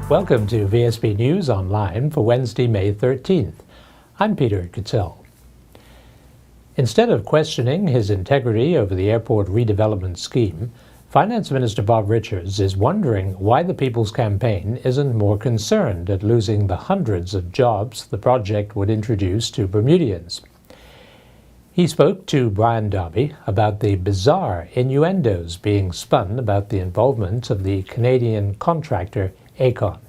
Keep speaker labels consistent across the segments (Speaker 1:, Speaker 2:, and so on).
Speaker 1: Welcome to Vsb News Online for Wednesday, May 13th. I'm Peter Kitzel. Instead of questioning his integrity over the airport redevelopment scheme, Finance Minister Bob Richards is wondering why the People's Campaign isn't more concerned at losing the hundreds of jobs the project would introduce to Bermudians. He spoke to Brian Darby about the bizarre innuendos being spun about the involvement of the Canadian contractor Aecon.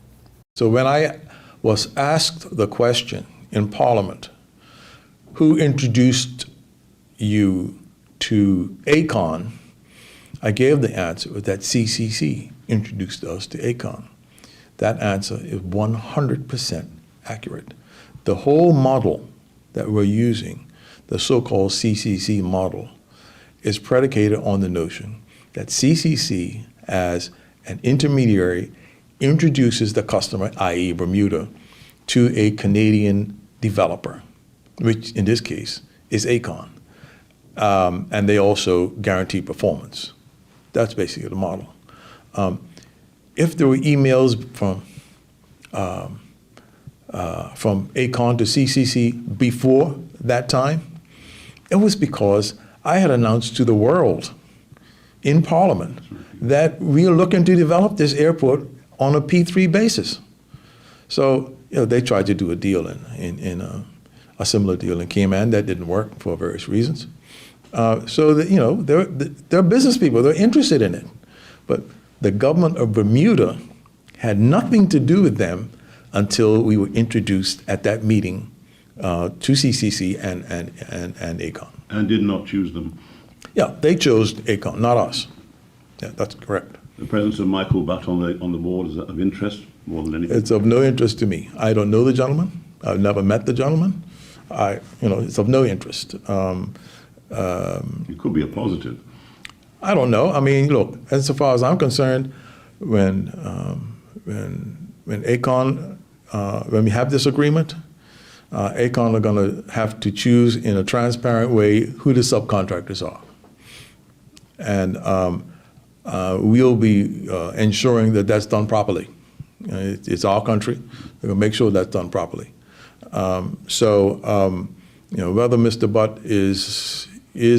Speaker 2: So when I was asked the question in Parliament, who introduced you to Aecon, I gave the answer that CCC introduced us to Aecon. That answer is 100% accurate. The whole model that we're using, the so-called CCC model, is predicated on the notion that CCC, as an intermediary, introduces the customer, i.e. Bermuda, to a Canadian developer, which in this case is Aecon. And they also guarantee performance. That's basically the model. If there were emails from Aecon to CCC before that time, it was because I had announced to the world in Parliament that we are looking to develop this airport on a P3 basis. So they tried to do a deal in a similar deal in Cayman that didn't work for various reasons. So that, they're business people, they're interested in it. But the government of Bermuda had nothing to do with them until we were introduced at that meeting to CCC and Aecon.
Speaker 3: And did not choose them?
Speaker 2: Yeah, they chose Aecon, not us. Yeah, that's correct.
Speaker 3: The presence of Michael Butt on the board, is that of interest more than anything?
Speaker 2: It's of no interest to me. I don't know the gentleman. I've never met the gentleman. It's of no interest.
Speaker 3: It could be a positive.
Speaker 2: I don't know. I mean, look, as far as I'm concerned, when Aecon, when we have this agreement, Aecon are going to have to choose in a transparent way who the subcontractors are. And we'll be ensuring that that's done properly. It's our country. We're going to make sure that's done properly. Whether Mr. Butt is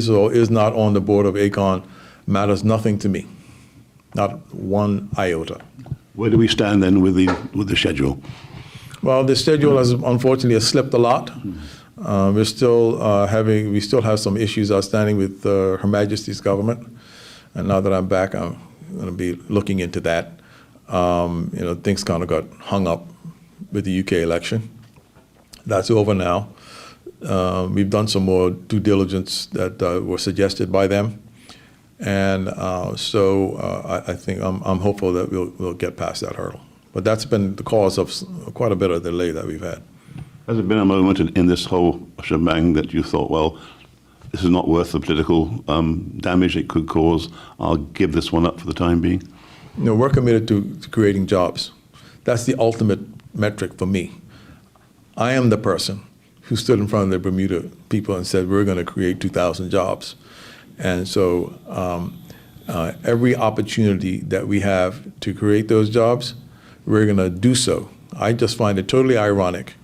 Speaker 2: or is not on the board of Aecon matters nothing to me, not one iota.
Speaker 3: Where do we stand then with the schedule?
Speaker 2: Well, the schedule has unfortunately slipped a lot. We still have some issues outstanding with Her Majesty's government. And now that I'm back, I'm going to be looking into that. Things kind of got hung up with the UK election. That's over now. We've done some more due diligence that were suggested by them. And I think I'm hopeful that we'll get past that hurdle. But that's been the cause of quite a bit of delay that we've had.
Speaker 3: Has there been a moment in this whole shebang that you thought, well, this is not worth the political damage it could cause, I'll give this one up for the time being?
Speaker 2: We're committed to creating jobs. That's the ultimate metric for me. I am the person who stood in front of the Bermuda people and said, we're going to create 2,000 jobs. And so every opportunity that we have to create those jobs, we're going to do so. I just find it totally ironic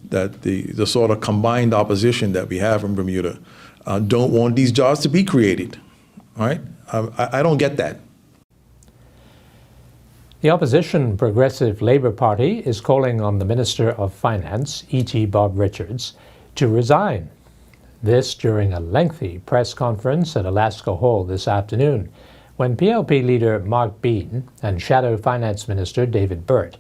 Speaker 2: that the sort of combined opposition that we have in Bermuda don't want these jobs to be created, right? I don't get that.
Speaker 1: The opposition Progressive Labour Party is calling on the Minister of Finance, E.T. Bob Richards, to resign. This during a lengthy press conference at Alaska Hall this afternoon, when PLP leader Mark Bean and Shadow Finance Minister David Burt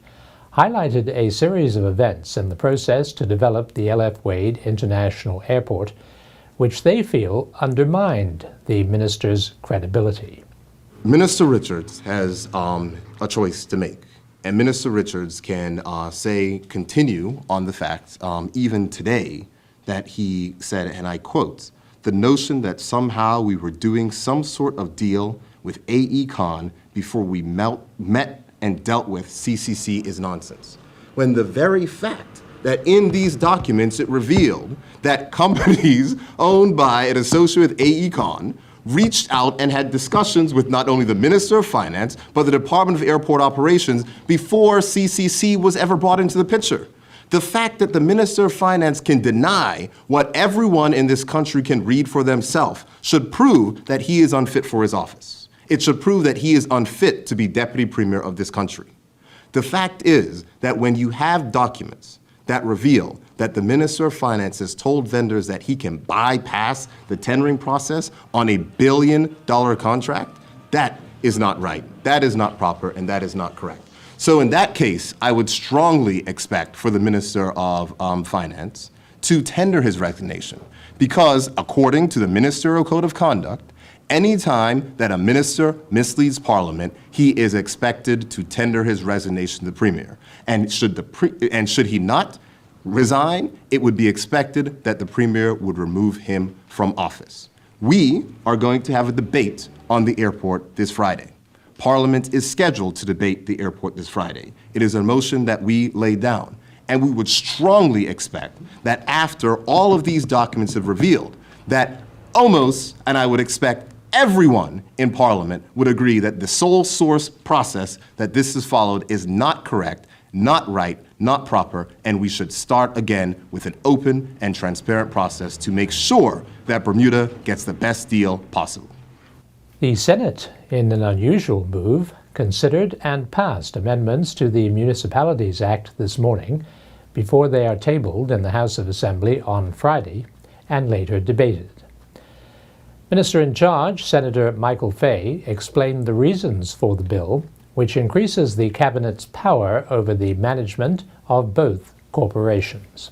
Speaker 1: highlighted a series of events in the process to develop the L.F. Wade International Airport, which they feel undermined the minister's credibility.
Speaker 4: Minister Richards has a choice to make, and Minister Richards can continue on the fact, even today, that he said, and I quote, "The notion that somehow we were doing some sort of deal with Aecon before we met and dealt with CCC is nonsense." When the very fact that in these documents it revealed that companies owned by and associated with Aecon reached out and had discussions with not only the Minister of Finance, but the Department of Airport Operations before CCC was ever brought into the picture. The fact that the Minister of Finance can deny what everyone in this country can read for themselves should prove that he is unfit for his office. It should prove that he is unfit to be Deputy Premier of this country. The fact is that when you have documents that reveal that the Minister of Finance has told vendors that he can bypass the tendering process on a $1 billion contract, that is not right, that is not proper, and that is not correct. So in that case, I would strongly expect for the Minister of Finance to tender his resignation, because according to the Ministerial Code of Conduct, anytime that a minister misleads Parliament, he is expected to tender his resignation to the Premier. And should he not resign, it would be expected that the Premier would remove him from office. We are going to have a debate on the airport this Friday. Parliament is scheduled to debate the airport this Friday. It is a motion that we laid down. And we would strongly expect that after all of these documents have revealed, that almost, and I would expect everyone in Parliament would agree that the sole source process that this has followed is not correct, not right, not proper, and we should start again with an open and transparent process to make sure that Bermuda gets the best deal possible.
Speaker 1: The Senate, in an unusual move, considered and passed amendments to the Municipalities Act this morning before they are tabled in the House of Assembly on Friday and later debated. Minister in charge, Senator Michael Fay, explained the reasons for the bill, which increases the Cabinet's power over the management of both corporations.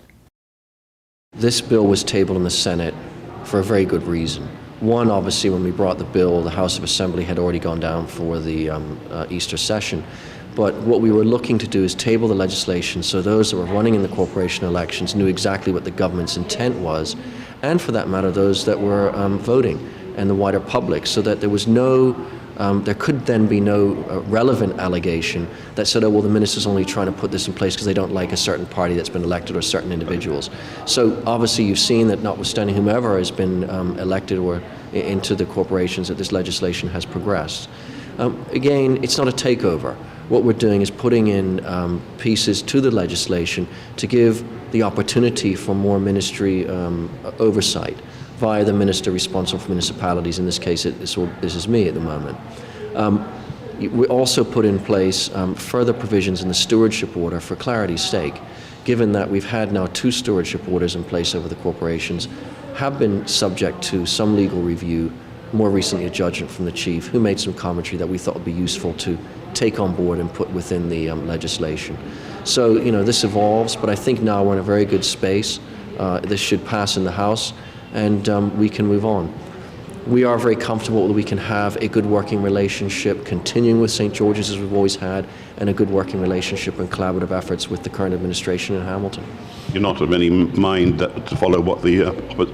Speaker 5: This bill was tabled in the Senate for a very good reason. One, obviously, when we brought the bill, the House of Assembly had already gone down for the Easter session. But what we were looking to do is table the legislation so those that were running in the corporation elections knew exactly what the government's intent was, and for that matter, those that were voting and the wider public, so that there was no there could then be no relevant allegation that said, oh, well, the minister's only trying to put this in place because they don't like a certain party that's been elected or certain individuals. So obviously you've seen that notwithstanding whomever has been elected or into the corporations, that this legislation has progressed. Again, it's not a takeover. What we're doing is putting in pieces to the legislation to give the opportunity for more ministry oversight via the minister responsible for municipalities. In this case, this is me at the moment. We also put in place further provisions in the stewardship order for clarity's sake, given that we've had now 2 stewardship orders in place over the corporations, have been subject to some legal review, more recently a judgment from the chief, who made some commentary that we thought would be useful to take on board and put within the legislation. So, this evolves, but I think now we're in a very good space. This should pass in the House, and we can move on. We are very comfortable that we can have a good working relationship, continuing with St. George's as we've always had, and a good working relationship and collaborative efforts with the current administration in Hamilton.
Speaker 3: You're not of any mind to follow what the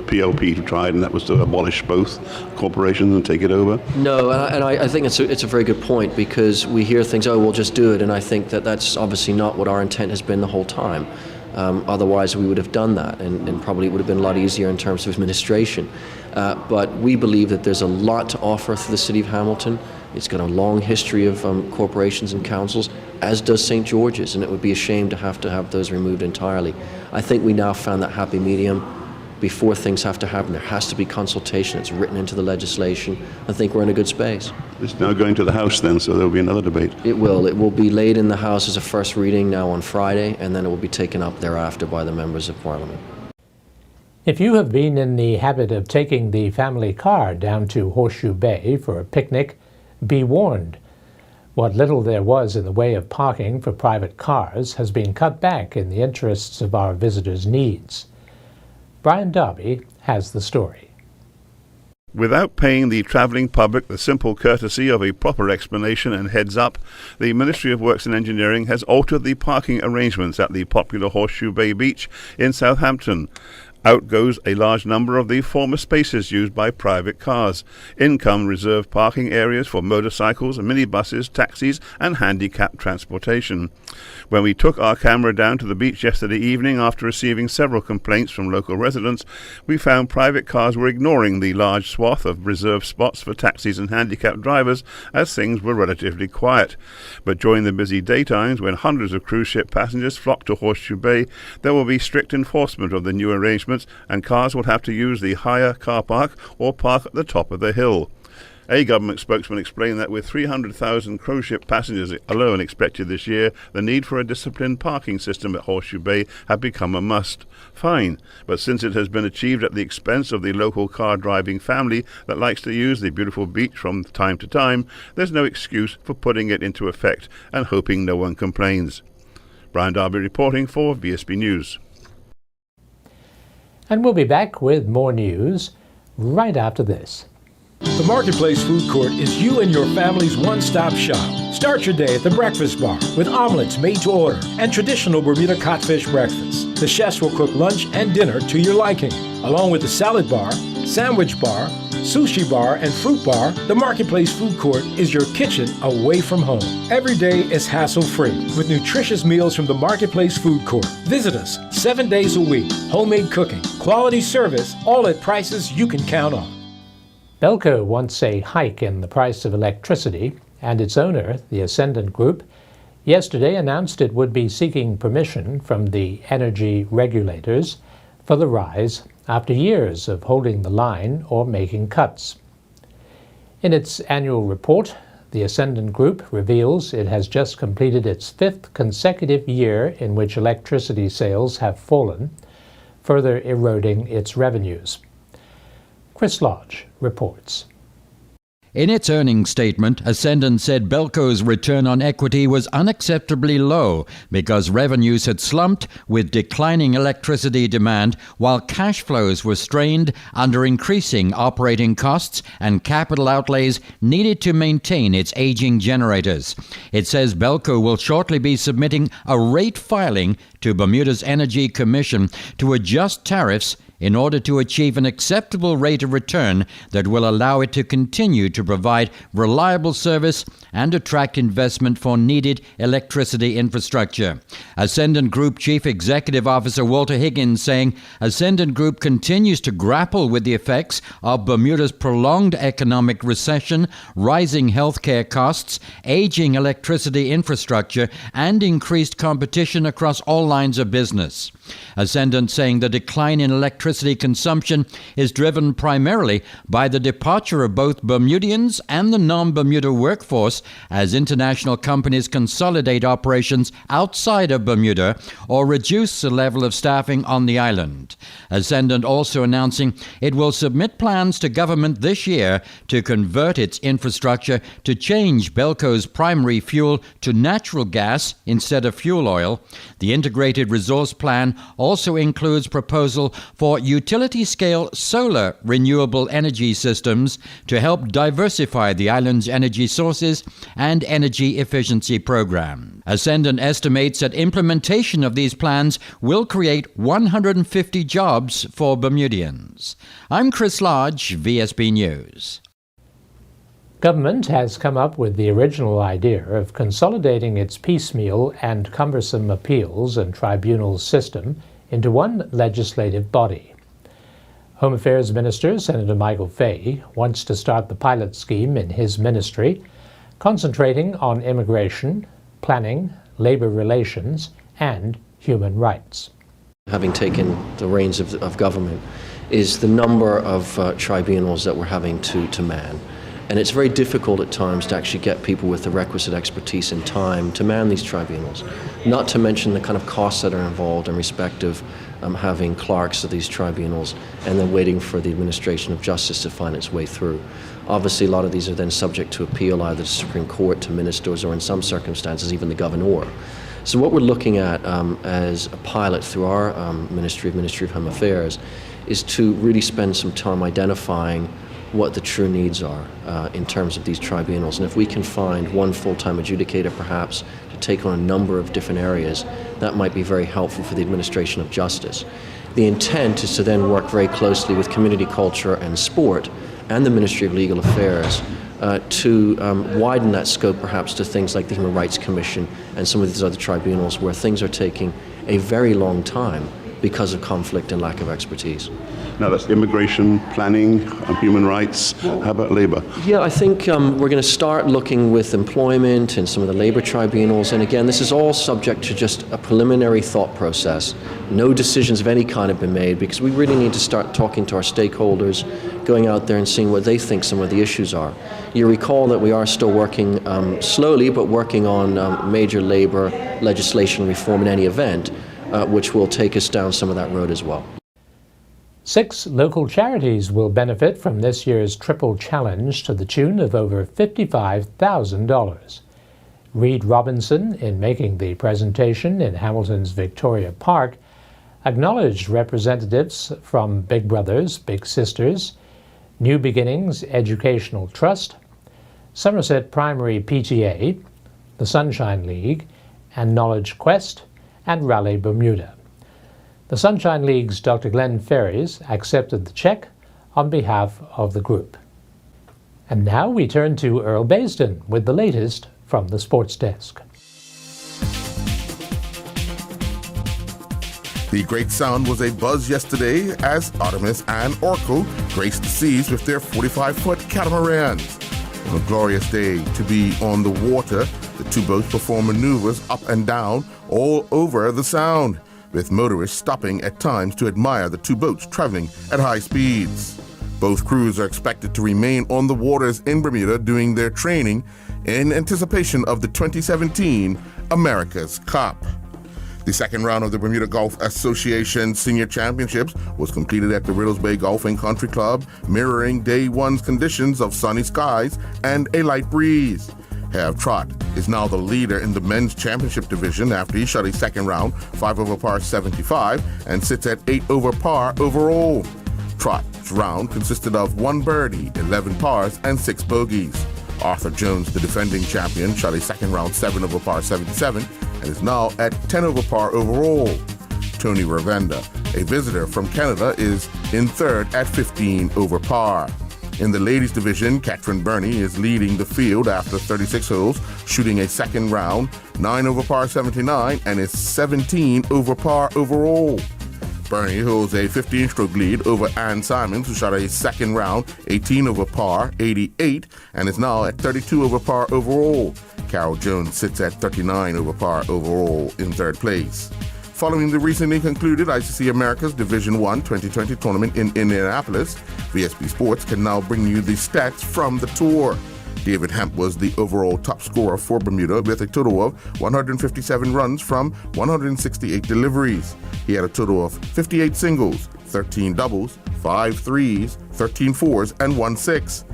Speaker 3: PLP tried, and that was to abolish both corporations and take it over?
Speaker 5: No, and I think it's a very good point, because we hear things, oh, we'll just do it, and I think that that's obviously not what our intent has been the whole time. Otherwise, we would have done that, and probably it would have been a lot easier in terms of administration. But we believe that there's a lot to offer to the City of Hamilton. It's got a long history of corporations and councils, as does St. George's, and it would be a shame to have those removed entirely. I think we now found that happy medium. Before things have to happen, there has to be consultation. It's written into the legislation. I think we're in a good space.
Speaker 3: It's now going to the House then, so there'll be another debate.
Speaker 5: It will. It will be laid in the House as a first reading now on Friday, and then it will be taken up thereafter by the members of Parliament.
Speaker 1: If you have been in the habit of taking the family car down to Horseshoe Bay for a picnic, be warned. What little there was in the way of parking for private cars has been cut back in the interests of our visitors' needs. Brian Darby has the story.
Speaker 3: Without paying the travelling public the simple courtesy of a proper explanation and heads up, the Ministry of Works and Engineering has altered the parking arrangements at the popular Horseshoe Bay Beach in Southampton. Out goes a large number of the former spaces used by private cars. In come reserved parking areas for motorcycles, minibuses, taxis and handicapped transportation. When we took our camera down to the beach yesterday evening after receiving several complaints from local residents, we found private cars were ignoring the large swath of reserved spots for taxis and handicapped drivers as things were relatively quiet. But during the busy daytimes, when hundreds of cruise ship passengers flock to Horseshoe Bay, there will be strict enforcement of the new arrangements and cars will have to use the higher car park or park at the top of the hill. A government spokesman explained that with 300,000 cruise ship passengers alone expected this year, the need for a disciplined parking system at Horseshoe Bay had become a must. Fine, but since it has been achieved at the expense of the local car-driving family that likes to use the beautiful beach from time to time, there's no excuse for putting it into effect and hoping no one complains. Brian Darby reporting for Vsb News.
Speaker 1: And we'll be back with more news right after this.
Speaker 6: The Marketplace Food Court is you and your family's one-stop shop. Start your day at the Breakfast Bar with omelets made to order and traditional Bermuda codfish breakfast. The chefs will cook lunch and dinner to your liking. Along with the salad bar, sandwich bar, sushi bar, and fruit bar, the Marketplace Food Court is your kitchen away from home. Every day is hassle-free with nutritious meals from the Marketplace Food Court. Visit us 7 days a week. Homemade cooking, quality service, all at prices you can count on.
Speaker 1: Belco wants a hike in the price of electricity, and its owner, the Ascendant Group, yesterday announced it would be seeking permission from the energy regulators for the rise after years of holding the line or making cuts. In its annual report, the Ascendant Group reveals it has just completed its 5th consecutive year in which electricity sales have fallen, further eroding its revenues. Chris Lodge reports.
Speaker 7: In its earnings statement, Ascendant said Belco's return on equity was unacceptably low because revenues had slumped with declining electricity demand while cash flows were strained under increasing operating costs and capital outlays needed to maintain its aging generators. It says Belco will shortly be submitting a rate filing to Bermuda's Energy Commission to adjust tariffs in order to achieve an acceptable rate of return that will allow it to continue to provide reliable service and attract investment for needed electricity infrastructure. Ascendant Group Chief Executive Officer Walter Higgins saying Ascendant Group continues to grapple with the effects of Bermuda's prolonged economic recession, rising healthcare costs, aging electricity infrastructure, and increased competition across all lines of business. Ascendant saying the decline in electricity consumption is driven primarily by the departure of both Bermudians and the non-Bermuda workforce as international companies consolidate operations outside of Bermuda or reduce the level of staffing on the island. Ascendant also announcing it will submit plans to government this year to convert its infrastructure to change Belco's primary fuel to natural gas instead of fuel oil. The integrated resource plan also includes proposal for utility-scale solar renewable energy systems to help diversify the island's energy sources and energy efficiency program. Ascendant estimates that implementation of these plans will create 150 jobs for Bermudians. I'm Chris Lodge, VSB News.
Speaker 1: Government has come up with the original idea of consolidating its piecemeal and cumbersome appeals and tribunals system into one legislative body. Home Affairs Minister Senator Michael Fay wants to start the pilot scheme in his ministry, concentrating on immigration, planning, labor relations, and human rights.
Speaker 5: Having taken the reins of government is the number of tribunals that we're having to man. And it's very difficult at times to actually get people with the requisite expertise and time to man these tribunals, not to mention the kind of costs that are involved in respect of having clerks of these tribunals and then waiting for the administration of justice to find its way through. Obviously, a lot of these are then subject to appeal either to the Supreme Court, to ministers, or in some circumstances, even the governor. So what we're looking at as a pilot through our Ministry of Home Affairs is to really spend some time identifying what the true needs are in terms of these tribunals. And if we can find one full-time adjudicator perhaps to take on a number of different areas, that might be very helpful for the administration of justice. The intent is to then work very closely with Community Culture and Sport and the Ministry of Legal Affairs to widen that scope perhaps to things like the Human Rights Commission and some of these other tribunals where things are taking a very long time because of conflict and lack of expertise.
Speaker 3: Now that's immigration, planning, human rights. How about labor?
Speaker 5: Yeah, I think we're going to start looking with employment and some of the labor tribunals. And again, this is all subject to just a preliminary thought process. No decisions of any kind have been made because we really need to start talking to our stakeholders, going out there and seeing what they think some of the issues are. You recall that we are still working slowly, but working on major labor legislation reform in any event, which will take us down some of that road as well.
Speaker 1: 6 local charities will benefit from this year's Triple Challenge to the tune of over $55,000. Reed Robinson, in making the presentation in Hamilton's Victoria Park, acknowledged representatives from Big Brothers Big Sisters, New Beginnings Educational Trust, Somerset Primary PTA, the Sunshine League, and Knowledge Quest, and Rally Bermuda. The Sunshine League's Dr. Glenn Ferries accepted the check on behalf of the group. And now we turn to Earl Baisden with the latest from the sports desk.
Speaker 8: The Great Sound was a buzz yesterday as Artemis and Orko graced the seas with their 45-foot catamarans. On a glorious day to be on the water, the two boats perform maneuvers up and down all over the Sound, with motorists stopping at times to admire the two boats traveling at high speeds. Both crews are expected to remain on the waters in Bermuda doing their training in anticipation of the 2017 America's Cup. The second round of the Bermuda Golf Association Senior Championships was completed at the Riddles Bay Golf and Country Club, mirroring day one's conditions of sunny skies and a light breeze. Herb Trott is now the leader in the men's championship division after he shot a second round 5 over par 75 and sits at 8 over par overall. Trott's round consisted of 1 birdie, 11 pars, and 6 bogeys. Arthur Jones, the defending champion, shot a second round 7 over par 77 and is now at 10 over par overall. Tony Ravenda, a visitor from Canada, is in third at 15 over par. In the ladies division, Katrin Burney is leading the field after 36 holes, shooting a second round, 9 over par 79, and is 17 over par overall. Burney holds a 15-stroke lead over Ann Simons, who shot a second round, 18 over par 88, and is now at 32 over par overall. Carol Jones sits at 39 over par overall in third place. Following the recently concluded ICC Americas Division I 2020 tournament in Indianapolis, VSB Sports can now bring you the stats from the tour. David Hemp was the overall top scorer for Bermuda with a total of 157 runs from 168 deliveries. He had a total of 58 singles, 13 doubles, 5 threes, 13 fours, and 1 6.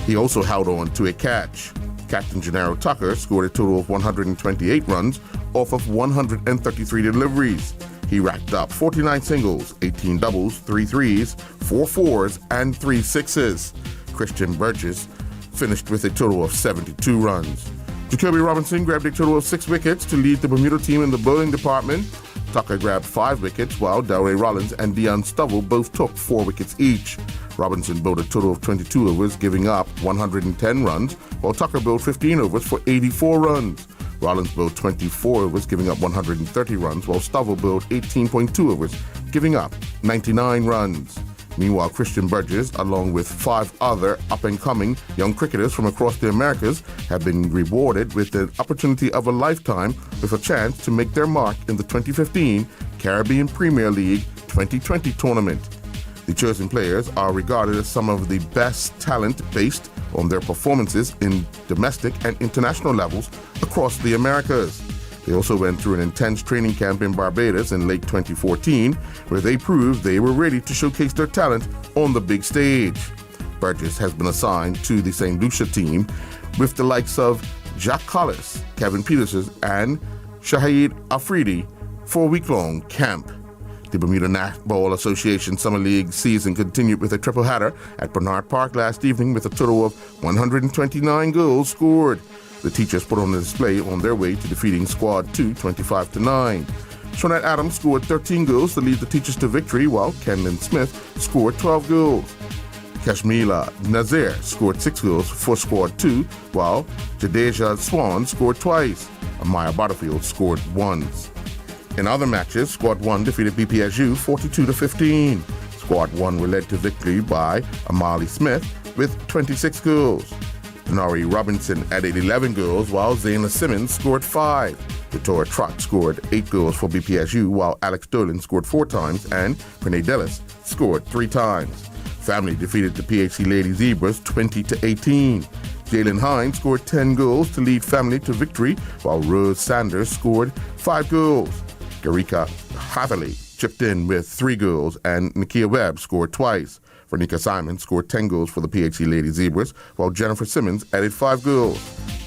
Speaker 8: He also held on to a catch. Captain Gennaro Tucker scored a total of 128 runs off of 133 deliveries. He racked up 49 singles, 18 doubles, 3 threes, 4 fours, and 3 sixes. Christian Burgess finished with a total of 72 runs. Jacoby Robinson grabbed a total of 6 wickets to lead the Bermuda team in the bowling department. Tucker grabbed 5 wickets, while Delray Rollins and Dion Stovall both took 4 wickets each. Robinson bowled a total of 22 overs, giving up 110 runs, while Tucker bowled 15 overs for 84 runs. Rollins bowled 24 overs, giving up 130 runs, while Stovall bowled 18.2 overs, giving up 99 runs. Meanwhile, Christian Burgess, along with 5 other up-and-coming young cricketers from across the Americas, have been rewarded with the opportunity of a lifetime with a chance to make their mark in the 2015 Caribbean Premier League 2020 tournament. The chosen players are regarded as some of the best talent based on their performances in domestic and international levels across the Americas. They also went through an intense training camp in Barbados in late 2014, where they proved they were ready to showcase their talent on the big stage. Burgess has been assigned to the St. Lucia team with the likes of Jack Collis, Kevin Peterson, and Shahid Afridi for a week-long camp. The Bermuda Netball Association Summer League season continued with a triple header at Bernard Park last evening with a total of 129 goals scored. The teachers put on a display on their way to defeating Squad 2 25-9. Shawnette Adams scored 13 goals to lead the Teachers to victory, while Kendon Smith scored 12 goals. Kashmila Nazir scored 6 goals for Squad 2, while Jadeja Swan scored twice. Amaya Butterfield scored once. In other matches, Squad 1 defeated BPSU 42-15. Squad 1 were led to victory by Amali Smith with 26 goals. Nori Robinson added 11 goals, while Zayna Simmons scored 5. Victoria Trott scored 8 goals for BPSU, while Alex Dolan scored 4 times and Renee Dellis scored 3 times. Family defeated the PHC Lady Zebras 20-18. Jalen Hines scored 10 goals to lead Family to victory, while Rose Sanders scored 5 goals. Garika Hathaway chipped in with 3 goals, and Nakia Webb scored twice. Vernika Simon scored 10 goals for the PHC Lady Zebras, while Jennifer Simmons added 5 goals.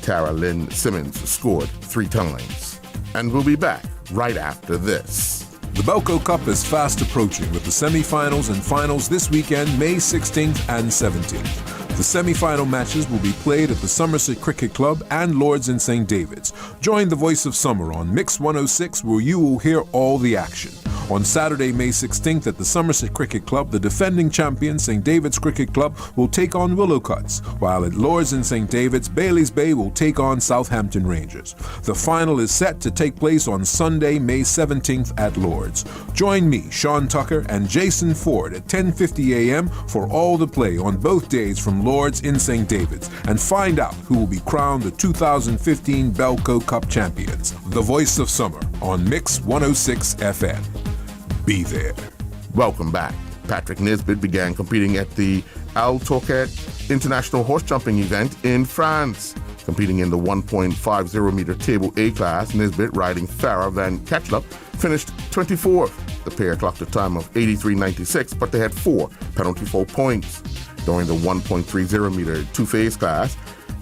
Speaker 8: Tara Lynn Simmons scored 3 times. And we'll be back right after this.
Speaker 9: The Belco Cup is fast approaching with the semifinals and finals this weekend, May 16th and 17th. The semi-final matches will be played at the Somerset Cricket Club and Lords in St. David's. Join the Voice of Summer on Mix 106, where you will hear all the action. On Saturday, May 16th at the Somerset Cricket Club, the defending champion St. David's Cricket Club will take on Willowcuts, while at Lords in St. David's, Bailey's Bay will take on Southampton Rangers. The final is set to take place on Sunday, May 17th at Lords. Join me, Sean Tucker, and Jason Ford at 10:50 a.m. for all the play on both days from Lords in St. David's, and find out who will be crowned the 2015 Belco Cup champions. The Voice of Summer on Mix 106 FM. Be there.
Speaker 8: Welcome back. Patrick Nisbet began competing at the Al Toquet International Horse Jumping event in France. Competing in the 1.50 meter table A class, Nisbet, riding Farah Van Ketchlup, finished 24th. The pair clocked a time of 83.96, but they had 4 penalty fault points. During the 1.30 meter two-phase class,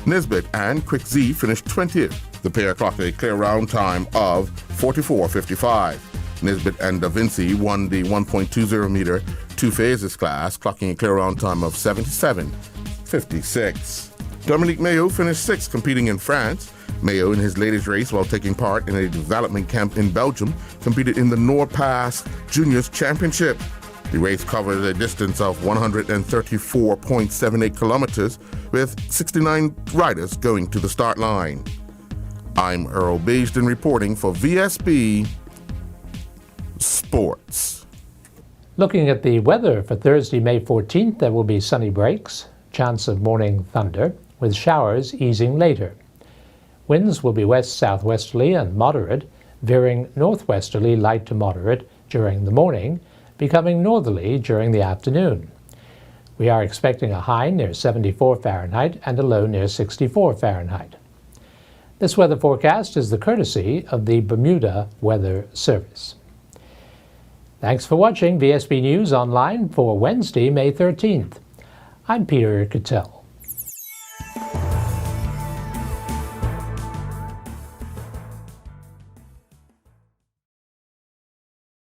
Speaker 8: Nisbet and Quick Z finished 20th. The pair clocked a clear round time of 44.55. Nisbet and Da Vinci won the 1.20 meter two phases class, clocking a clear round time of 77.56. Dominique Mayo finished 6th competing in France. Mayo, in his latest race while taking part in a development camp in Belgium, competed in the Noorpass Juniors Championship. The race covered a distance of 134.78 kilometers, with 69 riders going to the start line. I'm Earl Baisden reporting for VSB Sports.
Speaker 1: Looking at the weather for Thursday, May 14th, there will be sunny breaks, chance of morning thunder, with showers easing later. Winds will be west-southwesterly and moderate, veering northwesterly light to moderate during the morning, becoming northerly during the afternoon. We are expecting a high near 74 Fahrenheit and a low near 64 Fahrenheit. This weather forecast is the courtesy of the Bermuda Weather Service. Thanks for watching VSB News Online for Wednesday, May 13th. I'm Peter Cattell.